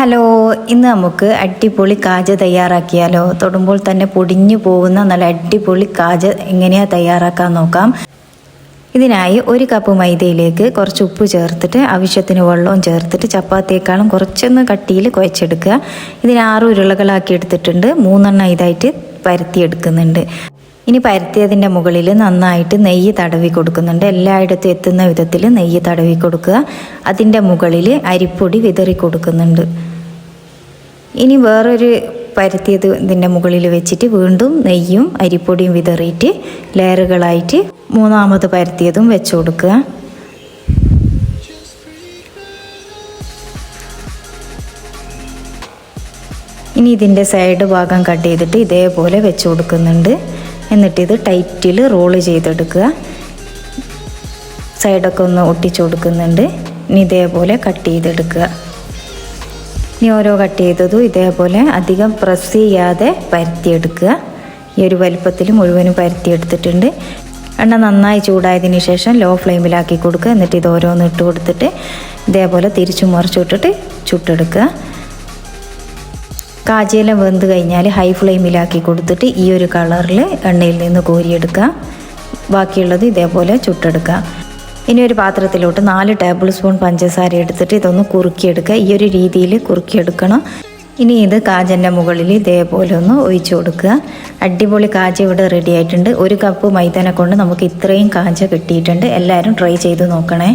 Hello, ഇന്ന് നമുക്ക് അടിപൊളി കാജ തയ്യാറാക്കിയാലോ. തൊടുമ്പോൾ തന്നെ പൊടിഞ്ഞു പോകുന്ന നല്ല അടിപൊളി കാജ എങ്ങനെയാണ് തയ്യാറാക്കാൻ നോക്കാം. ഇതിനായി 1 കപ്പ് മൈദയിലേക്ക് കുറച്ച് ഉപ്പ് ചേർത്തിട്ട് ആവശ്യത്തിന് വെള്ളവും ചേർത്തിട്ട് ചപ്പാത്തിയേക്കാളും കുറച്ചൊന്ന് കട്ടിയിൽ കുഴച്ചെടുക്കുക. ഇതിന് 6 ഉരുളകളാക്കി എടുത്തിട്ടുണ്ട്. 3 എണ്ണം ഇതായിട്ട് പരത്തിയെടുക്കുന്നുണ്ട്. ഇനി പരത്തിയതിൻ്റെ മുകളിൽ നന്നായിട്ട് നെയ്യ് തടവി കൊടുക്കുന്നുണ്ട്. എല്ലായിടത്തും എത്തുന്ന വിധത്തിൽ നെയ്യ് തടവി കൊടുക്കുക. അതിൻ്റെ മുകളിൽ അരിപ്പൊടി വിതറി കൊടുക്കുന്നുണ്ട്. ഇനി വേറൊരു പരത്തിയത് ഇതിൻ്റെ മുകളിൽ വെച്ചിട്ട് വീണ്ടും നെയ്യും അരിപ്പൊടിയും വിതറിയിട്ട് ലെയറുകളായിട്ട് 3ാമത് പരത്തിയതും വെച്ച് കൊടുക്കുക. ഇനി ഇതിൻ്റെ സൈഡ് ഭാഗം കട്ട് ചെയ്തിട്ട് ഇതേപോലെ വെച്ച് കൊടുക്കുന്നുണ്ട്. എന്നിട്ടിത് ടൈറ്റിൽ റോള് ചെയ്തെടുക്കുക. സൈഡൊക്കെ ഒന്ന് ഒട്ടിച്ചു കൊടുക്കുന്നുണ്ട്. ഇനി ഇതേപോലെ കട്ട് ചെയ്തെടുക്കുക. ഇനി ഓരോ കട്ട് ചെയ്തതും ഇതേപോലെ അധികം പ്രസ് ചെയ്യാതെ പരത്തിയെടുക്കുക. ഈ ഒരു വലുപ്പത്തിൽ മുഴുവനും പരത്തിയെടുത്തിട്ടുണ്ട്. എണ്ണ നന്നായി ചൂടായതിന് ശേഷം ലോ ഫ്ലെയിമിലാക്കി കൊടുക്കുക. എന്നിട്ട് ഇത് ഓരോന്ന് ഇട്ട് കൊടുത്തിട്ട് ഇതേപോലെ തിരിച്ചു മറിച്ചിട്ടിട്ട് ചുട്ടെടുക്കുക. കാജയെല്ലാം വെന്ത് കഴിഞ്ഞാൽ ഹൈ ഫ്ലെയിമിലാക്കി കൊടുത്തിട്ട് ഈ ഒരു കളറിൽ എണ്ണയിൽ നിന്ന് കോരിയെടുക്കുക. ബാക്കിയുള്ളത് ഇതേപോലെ ചുട്ടെടുക്കുക. ഇനി ഒരു പാത്രത്തിലോട്ട് 4 ടേബിൾ സ്പൂൺ പഞ്ചസാര എടുത്തിട്ട് ഇതൊന്ന് കുറുക്കിയെടുക്കുക. ഈ ഒരു രീതിയിൽ കുറുക്കിയെടുക്കണം. ഇനി ഇത് കാജൻ്റെ മുകളിൽ ഇതേപോലെ ഒന്ന് ഒഴിച്ചു കൊടുക്കുക. അടിപൊളി കാജ ഇവിടെ റെഡി ആയിട്ടുണ്ട്. 1 കപ്പ് മൈദനെ കൊണ്ട് നമുക്ക് ഇത്രയും കാജ കിട്ടിയിട്ടുണ്ട്. എല്ലാവരും ട്രൈ ചെയ്ത് നോക്കണേ.